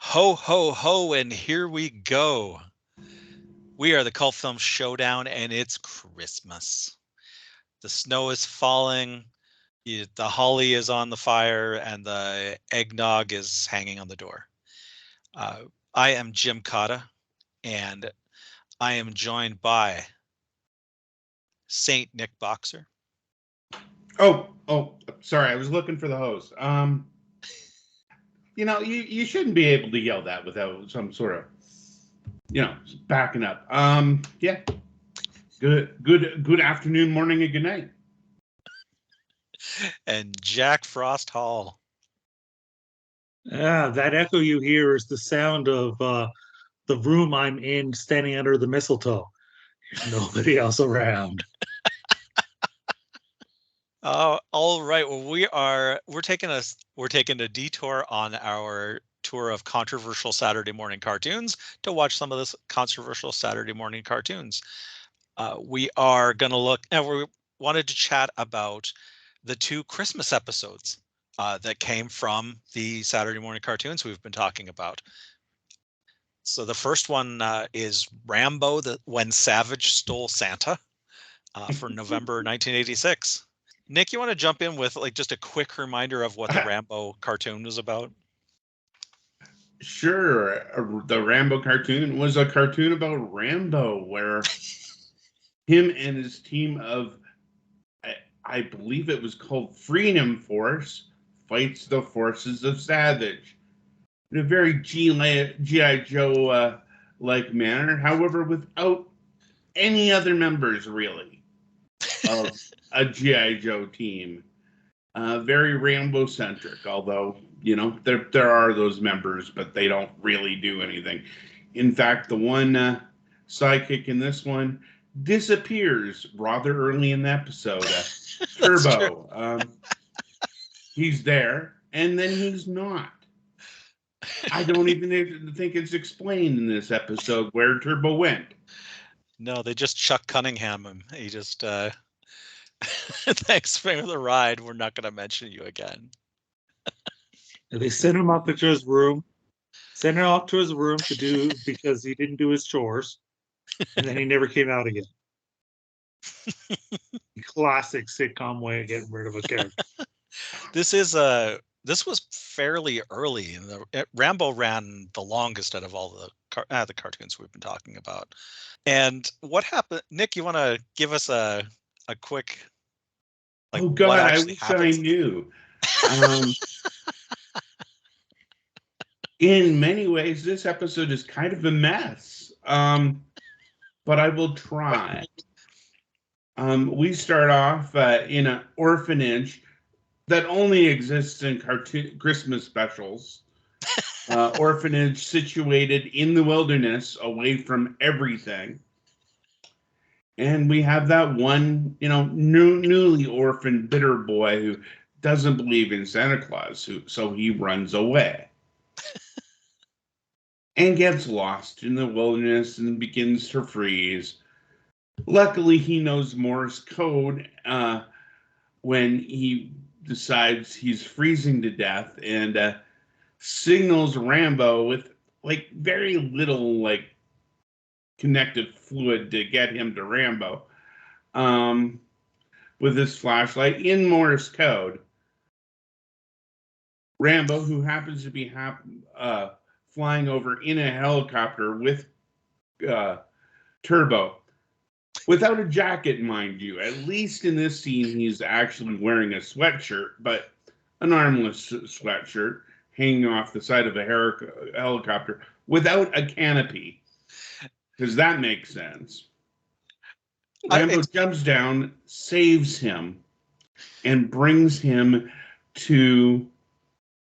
Ho, ho, ho, and here we go. We are the Cult Film Showdown, and it's Christmas. The snow is falling, the holly is on the fire, and the eggnog is hanging on the door. Uh, I am Jim Cotta, and I am joined by Saint Nick Boxer. Sorry, I was looking for the host. You shouldn't be able to yell that without some sort of, backing up. Yeah. Good afternoon, morning, and good night. And Jack Frost Hall. That echo you hear is the sound of the room I'm in standing under the mistletoe. There's nobody else around. All right. Well, we're taking a detour on our tour of controversial Saturday morning cartoons to watch some of this controversial Saturday morning cartoons. We are going to look, and we wanted to chat about the two Christmas episodes that came from the Saturday morning cartoons we've been talking about. So the first one is Rambo, when S.A.V.A.G.E stole Santa, for November 1986. Nick, you want to jump in with just a quick reminder of what the Rambo cartoon was about? Sure. The Rambo cartoon was a cartoon about Rambo, where him and his team of, I believe it was called Freedom Force, fights the forces of S.A.V.A.G.E in a very G.I. Joe like manner, however, without any other members really of a G.I. Joe team. Very Rambo centric, although there are those members, but they don't really do anything. In fact, the one sidekick in this one disappears rather early in the episode. Turbo. He's there, and then he's not. I don't even think it's explained in this episode where Turbo went. No, they just Chuck Cunningham him. He just thanks for the ride. We're not going to mention you again. They sent him up to his room. Sent him off to his room to do because he didn't do his chores, and then he never came out again. Classic sitcom way of getting rid of a character. This was fairly early. Rambo ran the longest out of all the cartoons we've been talking about. And what happened, Nick? You want to give us a quick? Oh God, I wish I knew. In many ways, this episode is kind of a mess, but I will try. We start off in an orphanage that only exists in Christmas specials. Orphanage situated in the wilderness, away from everything. And we have that one, newly orphaned bitter boy who doesn't believe in Santa Claus, so he runs away. And gets lost in the wilderness and begins to freeze. Luckily, he knows Morse code when he decides he's freezing to death and signals Rambo with very little connective fluid to get him to Rambo with his flashlight in Morse code. Rambo, who happens to be flying over in a helicopter with Turbo, without a jacket, mind you. At least in this scene, he's actually wearing a sweatshirt, but an armless sweatshirt hanging off the side of a helicopter without a canopy, because that makes sense. Rambo jumps down, saves him, and brings him to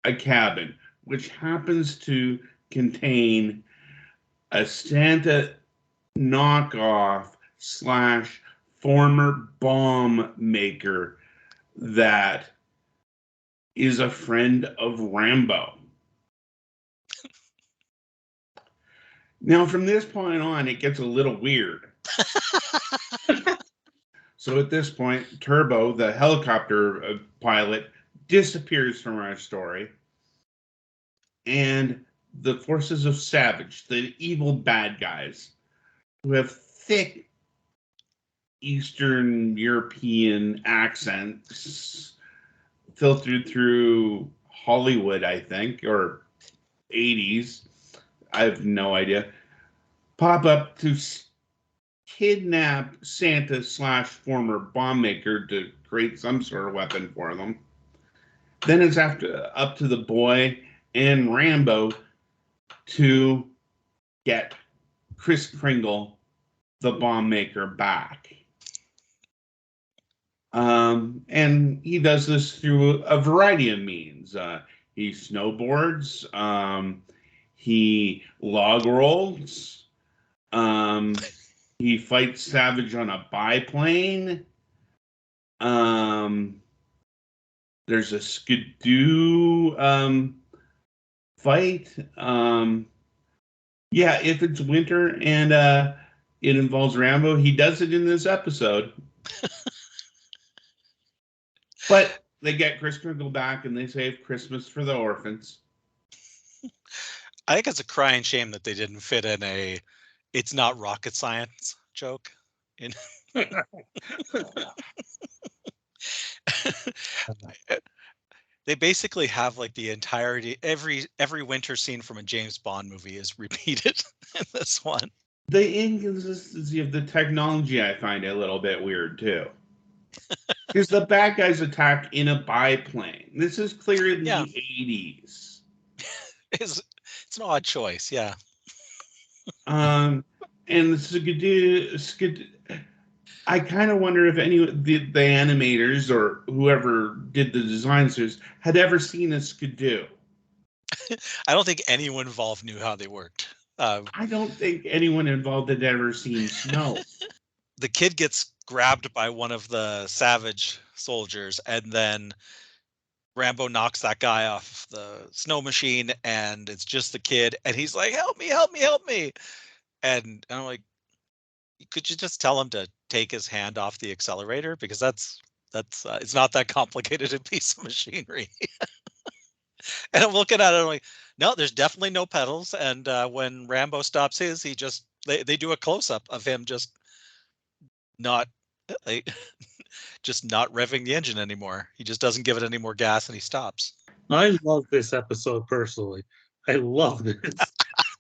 a cabin, which happens to contain a Santa knockoff / former bomb maker that is a friend of Rambo. Now, from this point on, it gets a little weird. So at this point, Turbo, the helicopter pilot, disappears from our story. And the forces of S.A.V.A.G.E, the evil bad guys, who have thick Eastern European accents filtered through Hollywood, I think, or 80s. I have no idea. Pop up to kidnap Santa / former bomb maker to create some sort of weapon for them. Then it's up to the boy and Rambo to get Kris Kringle, the bomb maker, back. And he does this through a variety of means. He snowboards, he log rolls, he fights S.A.V.A.G.E on a biplane. There's a skidoo fight. Yeah, if it's winter and it involves Rambo, he does it in this episode. But they get Kris Kringle back and they save Christmas for the orphans. I think it's a crying shame that they didn't fit in a "it's not rocket science" joke. In they basically have like the entirety, every winter scene from a James Bond movie is repeated in this one. The inconsistency of the technology I find a little bit weird too. Because the bad guys attack in a biplane. This is clear in the 80s. It's an odd choice, yeah. And the I kind of wonder if any the animators or whoever did the designs had ever seen a skidoo. I don't think anyone involved knew how they worked. I don't think anyone involved had ever seen snow. The kid gets grabbed by one of the S.A.V.A.G.E soldiers, and then Rambo knocks that guy off the snow machine, and it's just the kid, and he's like, "Help me, help me, help me!" And I'm like, could you just tell him to take his hand off the accelerator, because that's it's not that complicated a piece of machinery. And I'm looking at it, I'm like, no, there's definitely no pedals. And when Rambo stops his, he just they do a close up of him just not like just not revving the engine anymore. He just doesn't give it any more gas, and he stops. I love this episode personally. I love this.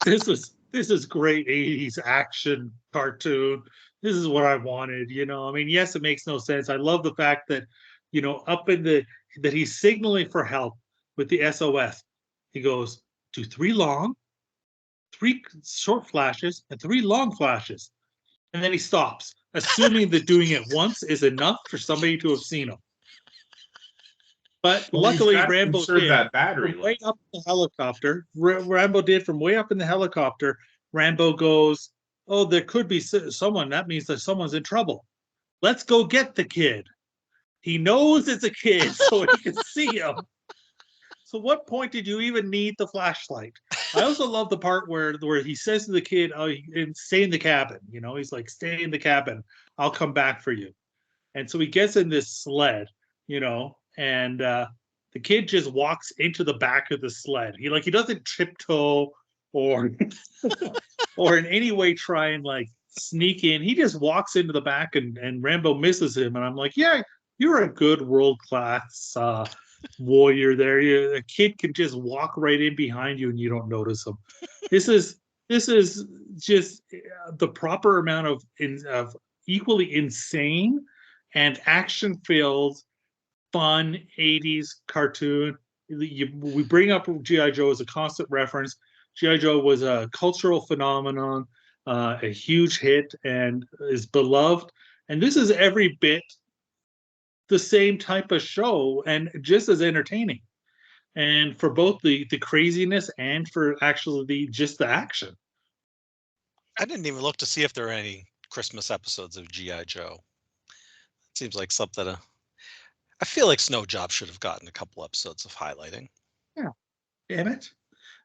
This is great 80s action cartoon. This is what I wanted, you know. I mean, yes, it makes no sense. I love the fact that, you know, that he's signaling for help with the SOS. He goes to 3 long, 3 short flashes, and 3 long flashes. And then he stops, assuming that doing it once is enough for somebody to have seen him. But luckily, Rambo did that battery from way up in the helicopter. Rambo did from way up in the helicopter. Rambo goes, "Oh, there could be someone. That means that someone's in trouble. Let's go get the kid." He knows it's a kid, so he can see him. So, what point did you even need the flashlight? I also love the part where he says to the kid, "Oh, stay in the cabin." You know, he's like, "Stay in the cabin. I'll come back for you." And so he gets in this sled, you know, and the kid just walks into the back of the sled. He doesn't tiptoe or or in any way try and like sneak in. He just walks into the back, and Rambo misses him. And I'm like, yeah, you're a good world-class warrior there. A kid can just walk right in behind you and you don't notice him. This is just the proper amount of equally insane and action-filled, fun 80s cartoon. We bring up G.I. Joe as a constant reference. G.I. Joe was a cultural phenomenon, a huge hit, and is beloved. And this is every bit the same type of show and just as entertaining. And for both the craziness and for actually the action. I didn't even look to see if there are any Christmas episodes of G.I. Joe. It seems like something I feel like Snow Job should have gotten a couple episodes of highlighting. Yeah, damn it.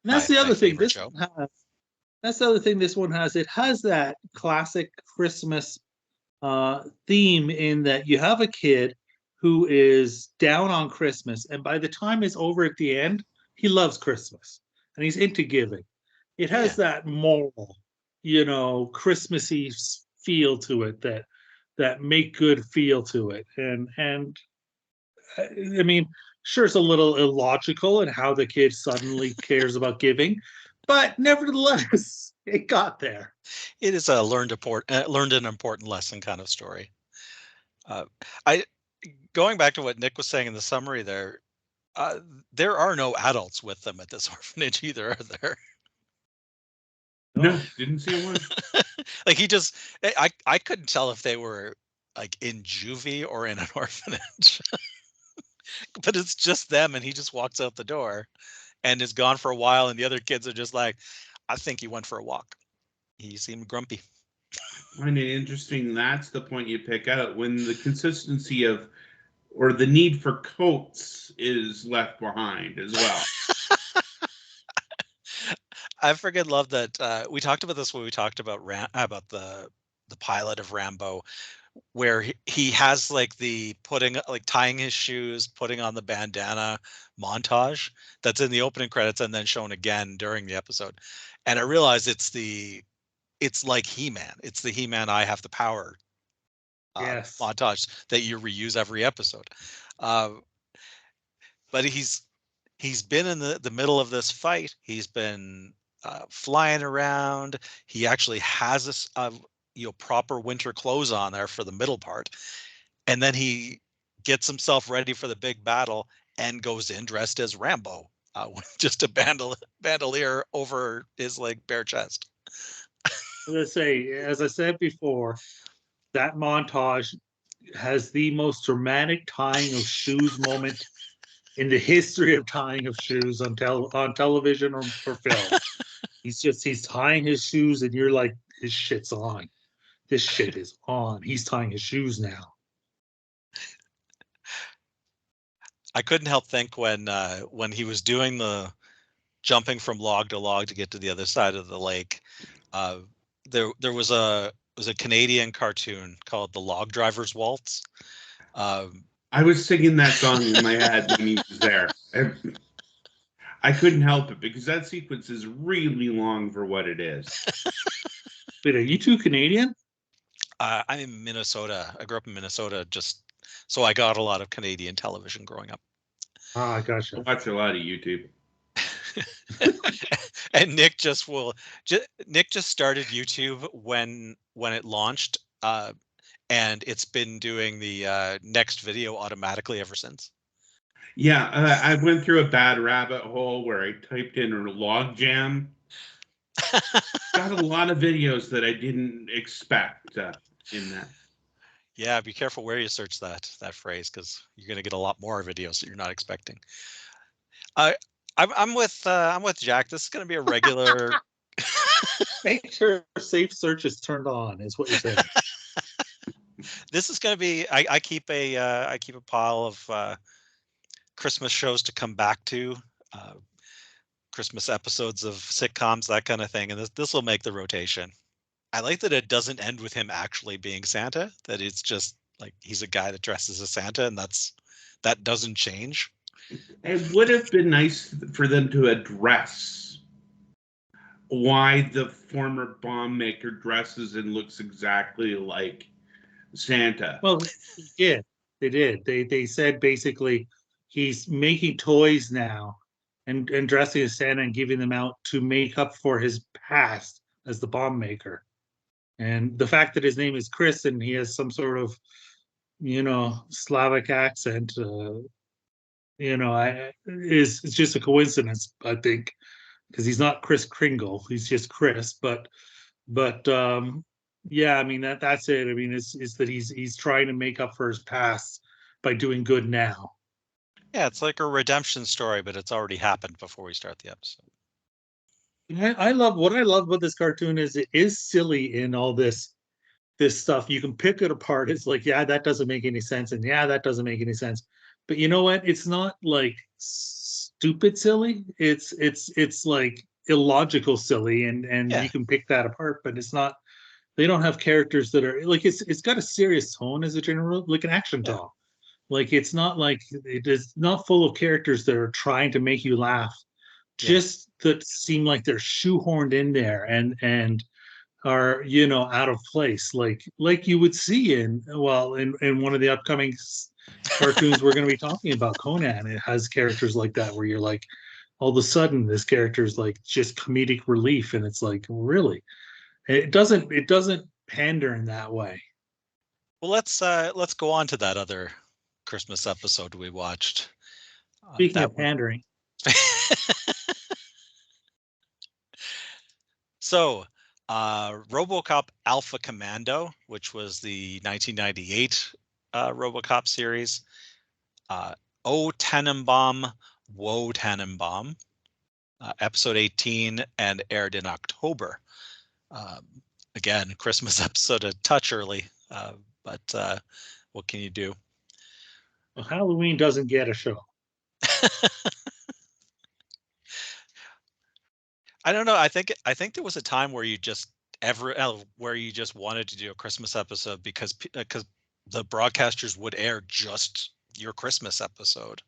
And that's the other thing. That's the other thing this one has. It has that classic Christmas theme in that you have a kid who is down on Christmas, and by the time it's over at the end, he loves Christmas. and he's into giving. It has that moral, Christmassy feel to it, that make good feel to it, and I mean, sure, it's a little illogical in how the kid suddenly cares about giving, but nevertheless, it got there. It is a learned an important lesson kind of story. I Going back to what Nick was saying in the summary there. There are no adults with them at this orphanage either, are there? No, didn't see one. Like I couldn't tell if they were like in juvie or in an orphanage. But it's just them, and he just walks out the door and is gone for a while, and the other kids are just like, I think he went for a walk. He seemed grumpy. I find it interesting. That's the point you pick out when the consistency of or the need for coats is left behind as well. I freaking love that. We talked about this when we talked about about the pilot of Rambo, where he has like the tying his shoes, putting on the bandana montage that's in the opening credits and then shown again during the episode. And I realize it's like He-Man. It's the He-Man I have the power Yes. montage that you reuse every episode. But he's been in the middle of this fight. He's been flying around. He actually has this proper winter clothes on there for the middle part, and then he gets himself ready for the big battle and goes in dressed as Rambo with just a bandolier over his bare chest. As I said before, that montage has the most dramatic tying of shoes moment in the history of tying of shoes on television or film. He's tying his shoes, and you're like, his shit's on. This shit is on. He's tying his shoes now. I couldn't help think when he was doing the jumping from log to log to get to the other side of the lake. There was a Canadian cartoon called The Log Driver's Waltz. I was singing that song in my head when he was there. I couldn't help it because that sequence is really long for what it is. Wait, are you two Canadian? I'm in Minnesota. I grew up in Minnesota, so I got a lot of Canadian television growing up. Ah, gotcha. I watch a lot of YouTube. And Nick just started YouTube when it launched, and it's been doing the next video automatically ever since. Yeah, I went through a bad rabbit hole where I typed in a log jam. Got a lot of videos that I didn't expect in that. Yeah, be careful where you search that phrase, because you're going to get a lot more videos that you're not expecting. I'm with Jack. This is going to be a regular. Make sure safe search is turned on, is what you're saying. This is going to be. I keep a pile of Christmas shows to come back to, Christmas episodes of sitcoms, that kind of thing, and this will make the rotation. I like that it doesn't end with him actually being Santa. That it's just like he's a guy that dresses as Santa, and that doesn't change. It would have been nice for them to address why the former bomb maker dresses and looks exactly like Santa. Well, they did. They said basically he's making toys now and dressing as Santa and giving them out to make up for his past as the bomb maker. And the fact that his name is Kris and he has some sort of, Slavic accent, it's just a coincidence, I think, because he's not Kris Kringle, he's just Kris. But yeah, I mean that's it. I mean, is that he's trying to make up for his past by doing good now. Yeah, it's like a redemption story, but it's already happened before we start the episode. I love about this cartoon is it is silly in all this stuff. You can pick it apart. It's like, yeah, that doesn't make any sense, and yeah, that doesn't make any sense. But you know what? It's not like stupid silly. It's like illogical silly, and Yeah. you can pick that apart. But it's not. They don't have characters that are like it's got a serious tone as a general, like an action dog. Like it's not like it is not full of characters that are trying to make you laugh. just that seem like they're shoehorned in there and are, you know, out of place, like you would see in one of the upcoming cartoons we're going to be talking about, Conan. It has characters like that where you're like, all of a sudden this character is like just comedic relief, and it's like, really, it doesn't pander in that way. Well, let's go on to that other Christmas episode we watched. Speaking That of one. pandering, So, RoboCop Alpha Commando, which was the 1998 RoboCop series. O Tannenbaum Whoa Tannenbaum, episode 18, and aired in October. Again, Christmas episode a touch early, but what can you do? well, Halloween doesn't get a show. I don't know. I think there was a time where you just where you just wanted to do a Christmas episode because the broadcasters would air just your Christmas episode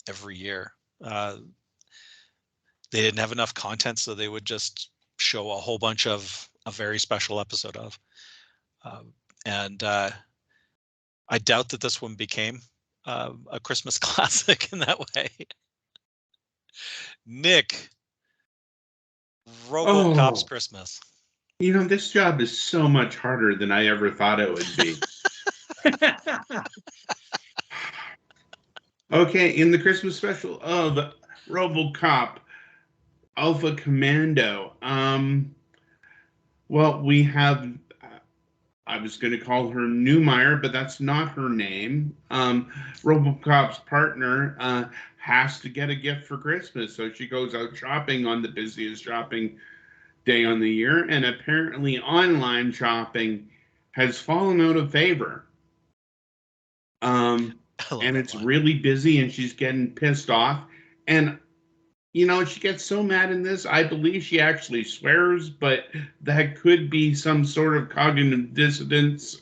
every year. They didn't have enough content, so they would just show a whole bunch of a very special episode of. And I doubt that this one became a Christmas classic in that way. Nick, RoboCop's Oh, Christmas. you know, this job is so much harder than I ever thought it would be. Okay, in the Christmas special of RoboCop Alpha Commando, well, we have, I was going to call her Newmeyer, but that's not her name. RoboCop's partner has to get a gift for Christmas, so she goes out shopping on the busiest shopping day on the year, and apparently online shopping has fallen out of favor. I love And that it's line. really busy, and she's getting pissed off. And you know, she gets so mad in this. I believe she actually swears, but that could be some sort of cognitive dissonance,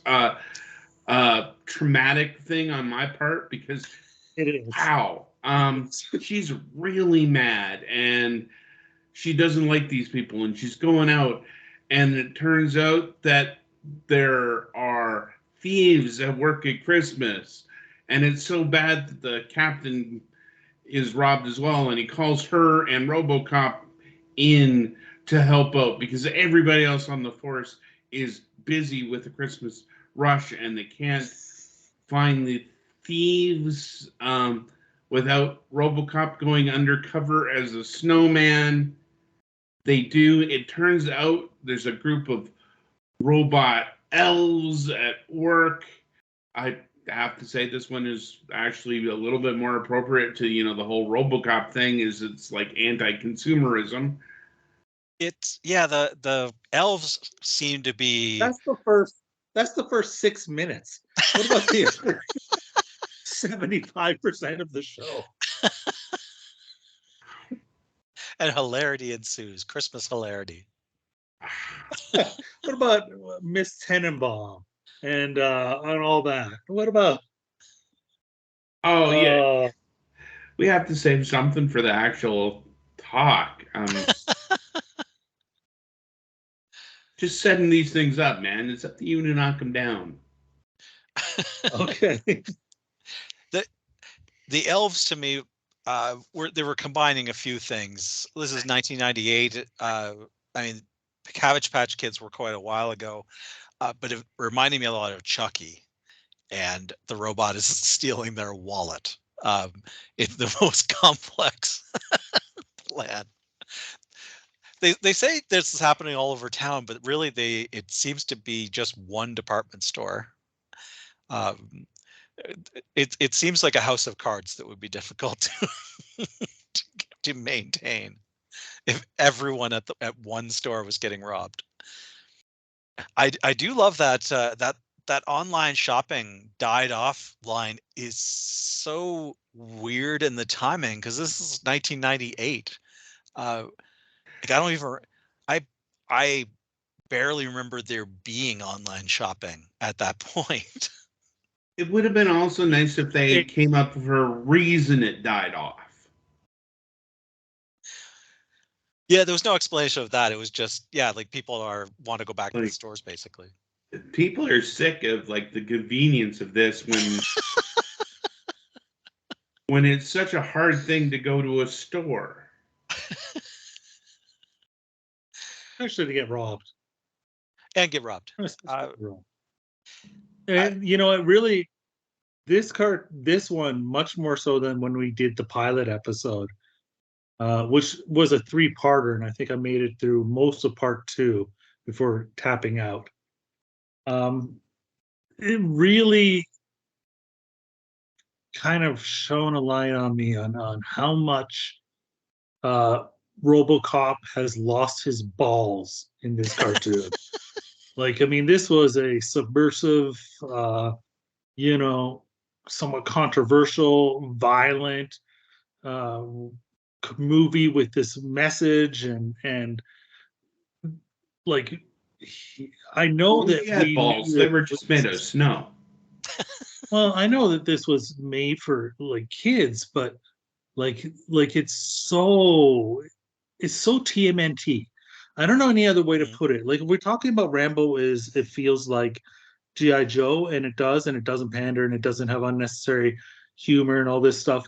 traumatic thing on my part because, It is. wow, she's really mad and she doesn't like these people, and she's going out, and it turns out that there are thieves at work at Christmas, and it's so bad that the captain is robbed as well, and he calls her and RoboCop in to help out because everybody else on the force is busy with the Christmas rush and they can't find the thieves without RoboCop going undercover as a snowman. They do. It turns out there's a group of robot elves at work. I have to say this one is actually a little bit more appropriate to, you know, the whole RoboCop thing is it's like anti-consumerism. It's the elves seem to be That's the first 6 minutes. What about the other 75% of the show? and hilarity ensues. Christmas hilarity. What about Miss Tannenbaum and all that? What about Oh yeah, uh we have to save something for the actual talk. Just setting these things up, man. It's up to you to knock them down. okay. The elves to me they were combining a few things. This is 1998. I mean, Cabbage Patch Kids were quite a while ago, but it reminded me a lot of Chucky, and the robot is stealing their wallet. It's the most complex plan. They say this is happening all over town, but really it seems to be just one department store. Um, it seems like a house of cards that would be difficult to maintain if everyone at one store was getting robbed. I do love that that online shopping died off line is so weird in the timing because this is 1998. Like I don't even I I barely remember there being online shopping at that point. It would have been also nice if they It, came up with a reason it died off. Yeah, there was no explanation of that. It was just, yeah, like people want to go back to the Like, stores basically. people are sick of like the convenience of this when it's such a hard thing to go to a store. Especially to get robbed. And get robbed. Especially to get robbed. I- And you know, it really this one much more so than when we did the pilot episode, which was a 3-parter, and I think I made it through most of part 2 before tapping out. It really kind of shone a light on me on how much RoboCop has lost his balls in this cartoon. Like, I mean, this was a subversive, you know, somewhat controversial, violent uh, movie with this message, and like, I know Well, that he had we balls. knew They it were just made of was, snow. well, I know that this was made for like kids, but like it's so TMNT. I don't know any other way to Mhm. put it. Like, if we're talking about Rambo, is it feels like GI Joe, and it doesn't pander, and it doesn't have unnecessary humor and all this stuff.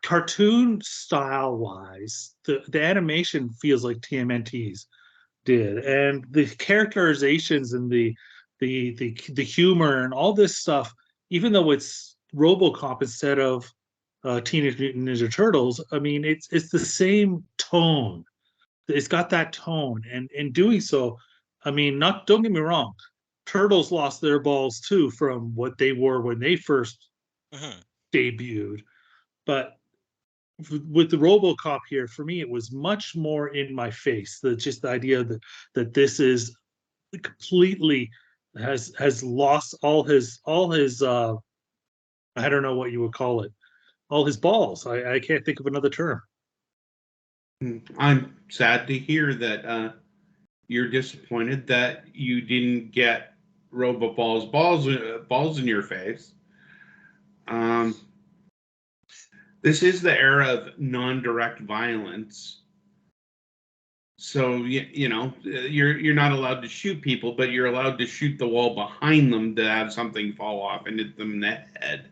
Cartoon style wise, the animation feels like TMNT's did, and the characterizations and the humor and all this stuff, even though it's RoboCop instead of Teenage Mutant Ninja Turtles, I mean, it's the same tone. It's got that tone, and in doing so, I mean, not don't get me wrong, Turtles lost their balls too from what they were when they first Mhm. debuted, but with the RoboCop here, for me, it was much more in my face. Just the idea that this is completely has lost all his I don't know what you would call it, all his balls. I can't think of another term. I'm sad to hear that you're disappointed that you didn't get balls in your face. Um, this is the era of non-direct violence, so you're not allowed to shoot people, but you're allowed to shoot the wall behind them to have something fall off and hit them in the head.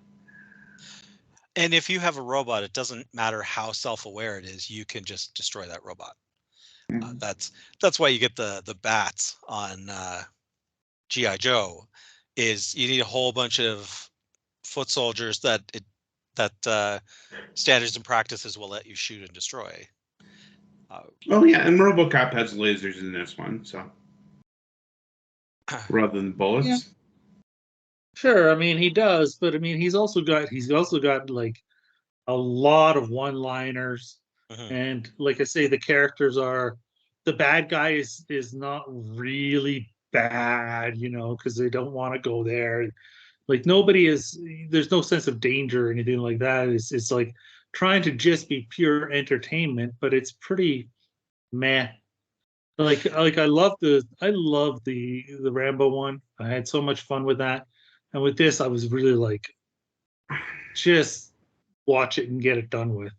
And if you have a robot, it doesn't matter how self-aware it is, you can just destroy that robot. Mm-hmm. That's why you get the bats on GI Joe. Is you need a whole bunch of foot soldiers that standards and practices will let you shoot and destroy. Well, yeah, and RoboCop has lasers in this one, so rather than Yeah, bullets. sure. I mean, he does, but I mean, he's also got like a lot of one-liners, Mhm. and like I say, the bad guy is not really bad, because they don't want to go there. Like, nobody is, there's no sense of danger or anything like that. It's like trying to just be pure entertainment, but it's pretty meh. Like I love the Rambo one. I had so much fun with that, and with this, I was really like, just watch it and get it done with.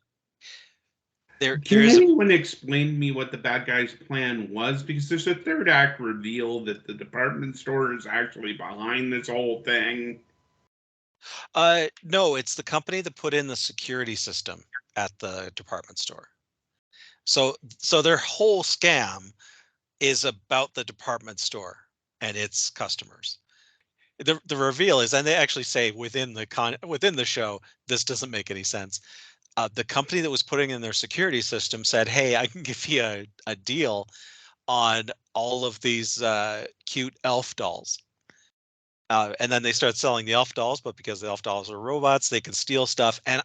There Can is a anyone explain to me what the bad guy's plan was? Because there's a third act reveal that the department store is actually behind this whole thing. no, it's the company that put in the security system at the department store. So their whole scam is about the department store and its customers. The reveal is, and they actually say within the show, this doesn't make any sense. The company that was putting in their security system said, "Hey, I can give you a deal on all of these cute elf dolls." And then they start selling the elf dolls, but because the elf dolls are robots, they can steal stuff and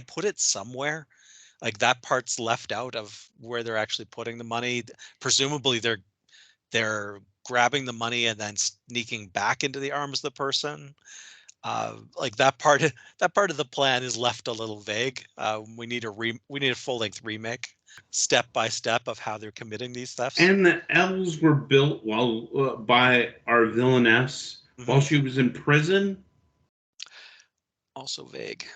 put it somewhere. Like that part's left out of where they're actually putting the money. Presumably, they're grabbing the money and then sneaking back into the arms of the person. Like that part of the plan is left a little vague. We need a full length remake, step by step, of how they're committing these thefts. And the elves were built by our villainess while Hmm. she was in prison. Also vague.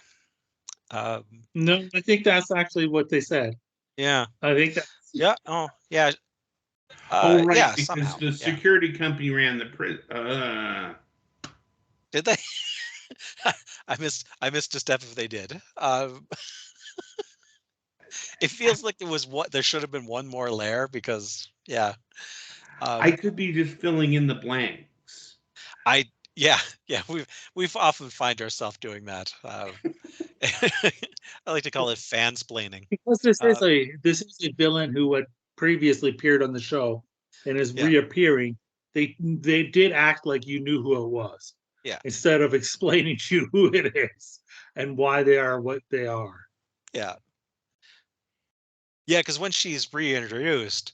Um, No, I think that's actually what they said. yeah. I think that's Yeah. Oh, yeah. Oh, right, Yeah. because Somehow. the Yeah. security company ran the prison. Did they? I missed a step if they did. It feels like there should have been one more layer because yeah. I could be just filling in the blanks. Yeah, yeah, we've often find ourselves doing that. I like to call it fansplaining. Because Uh, this is a villain who had previously appeared on the show and is yeah, reappearing. They did act like you knew who it was yeah, instead of explaining to you who it is and why they are what they are. yeah, yeah. Because when she's reintroduced,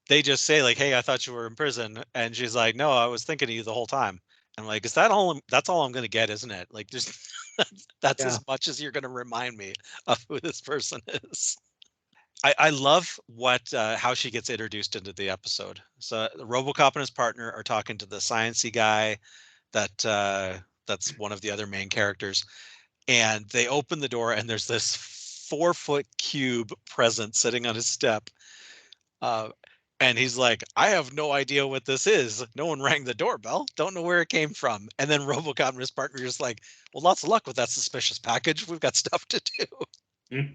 they just say like, "Hey, I thought you were in prison," and she's like, "No, I was thinking of you the whole time." I'm like, "Is that all? That's all I'm gonna get, isn't it? Like, just that's Yeah. as much as you're gonna remind me of who this person is." I love what how she gets introduced into the episode. So RoboCop and his partner are talking to the sciencey guy that's one of the other main characters, and they open the door and there's this 4-foot cube present sitting on his step. Uh, and he's like, I have no idea what this is. No one rang the doorbell. Don't know where it came from. And then RoboCop and his partner is like, well, lots of luck with that suspicious package. We've got stuff to do. Hmm.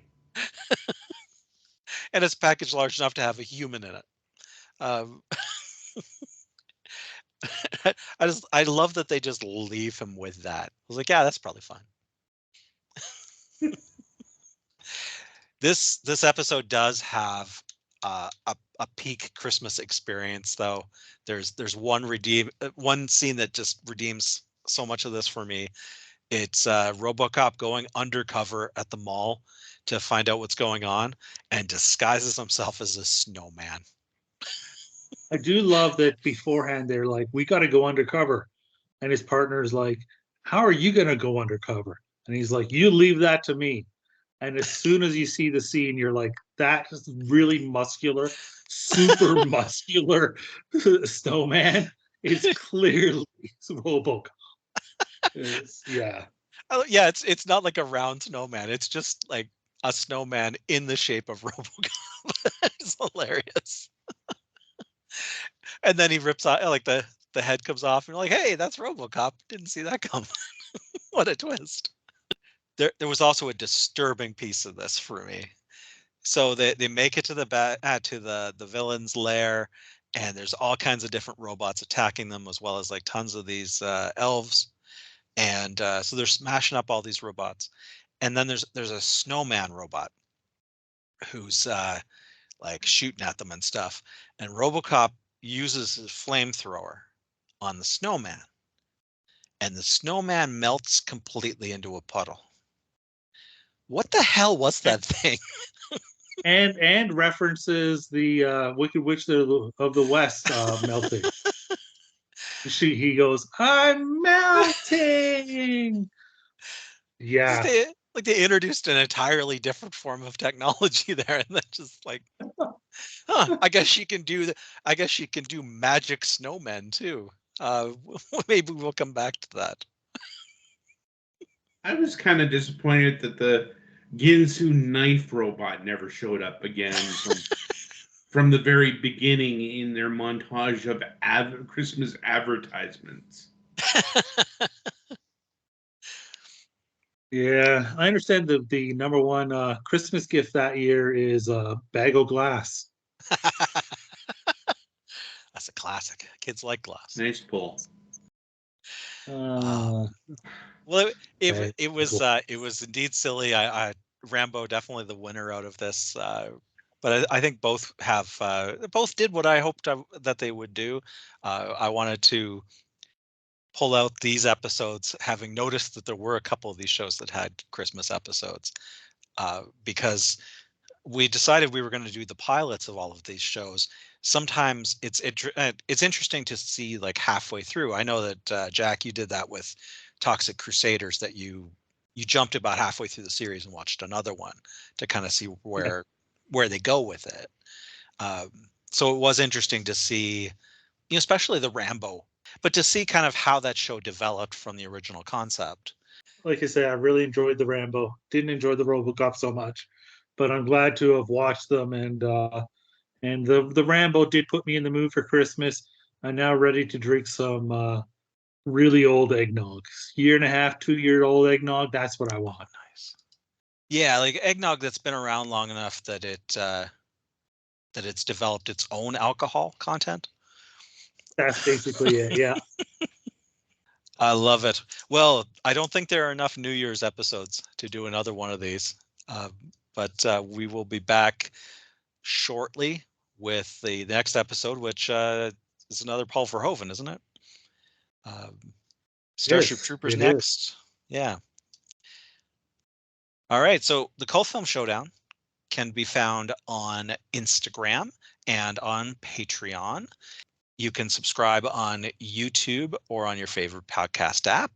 And it's a package large enough to have a human in it. Um, I love that they just leave him with that. I was like, yeah, that's probably fine. This episode does have a peak Christmas experience, though. There's one scene that just redeems so much of this for me. It's RoboCop going undercover at the mall to find out what's going on and disguises himself as a snowman. I do love that beforehand they're like, we got to go undercover. And his partner is like, how are you going to go undercover? And he's like, you leave that to me. And as soon as you see the scene, you're like, that is really muscular, super muscular snowman is clearly Robocop. Yeah. Oh, yeah, it's not like a round snowman. It's just like a snowman in the shape of RoboCop. It's hilarious. And then he rips out like the head comes off, and you're like, hey, that's RoboCop. Didn't see that come. What a twist. There was also a disturbing piece of this for me. So they make it to the villain's lair, and there's all kinds of different robots attacking them, as well as like tons of these elves. And so they're smashing up all these robots. And then there's a snowman robot who's like shooting at them and stuff. And RoboCop uses his flamethrower on the snowman, and the snowman melts completely into a puddle. What the hell was that thing? And references the Wicked Witch of the West melting. He goes, I'm melting. Yeah. They introduced an entirely different form of technology there, and then just like, huh, I guess she can do I guess she can do magic snowmen too. Maybe we'll come back to that. I was kind of disappointed that the Ginsu knife robot never showed up again from the very beginning in their montage of Christmas advertisements. Yeah. I understand the number one Christmas gift that year is a bag of glass. That's a classic. Kids like glass. Nice pull. Uh, well, it was indeed silly. I Rambo definitely the winner out of this. But I think both did what I hoped that they would do. I wanted to pull out these episodes, having noticed that there were a couple of these shows that had Christmas episodes, because we decided we were going to do the pilots of all of these shows. Sometimes it's interesting to see like halfway through. I know that Jack, you did that with Toxic Crusaders, that you jumped about halfway through the series and watched another one to kind of see where they go with it. Um, so it was interesting to see, especially the Rambo, but to see kind of how that show developed from the original concept. Like I say, I really enjoyed the Rambo. Didn't enjoy the Robocop so much, but I'm glad to have watched them and And the Rambo did put me in the mood for Christmas. I'm now ready to drink some really old eggnog. 1.5 year, 2 year old eggnog. That's what I want. Nice. Yeah, like eggnog that's been around long enough that it's developed its own alcohol content. That's basically it. Yeah. I love it. Well, I don't think there are enough New Year's episodes to do another one of these, but we will be back shortly with the next episode, which is another Paul Verhoeven, isn't it? Starship Yes, Troopers it is. next. Yeah. All right. So the Cult Film Showdown can be found on Instagram and on Patreon. You can subscribe on YouTube or on your favorite podcast app.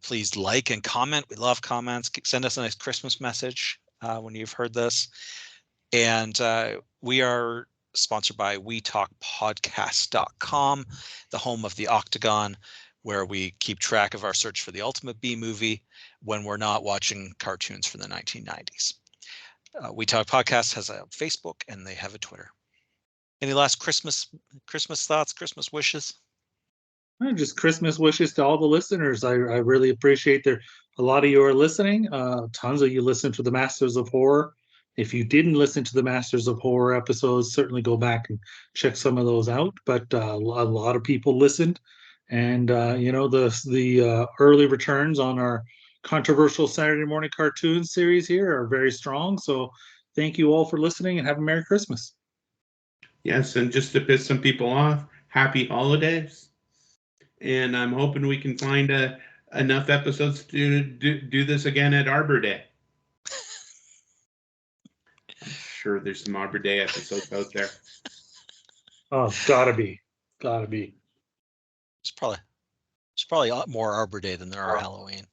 Please like and comment. We love comments. Send us a nice Christmas message when you've heard this. And we are sponsored by WeTalkPodcast.com, the home of the Octagon, where we keep track of our search for the ultimate B movie when we're not watching cartoons from the 1990s. We Talk Podcast has a Facebook and they have a Twitter. Any last Christmas thoughts, Christmas wishes? Just Christmas wishes to all the listeners. I really appreciate a lot of you are listening. Tons of you listen to the Masters of Horror. If you didn't listen to the Masters of Horror episodes, certainly go back and check some of those out. But a lot of people listened, and the early returns on our controversial Saturday morning cartoon series here are very strong. So thank you all for listening, and have a Merry Christmas. Yes, and just to piss some people off, happy holidays. And I'm hoping we can find enough episodes to do this again at Arbor Day. I'm sure there's some Arbor Day episodes out there. Oh, gotta be. It's probably more Arbor Day than there are Halloween.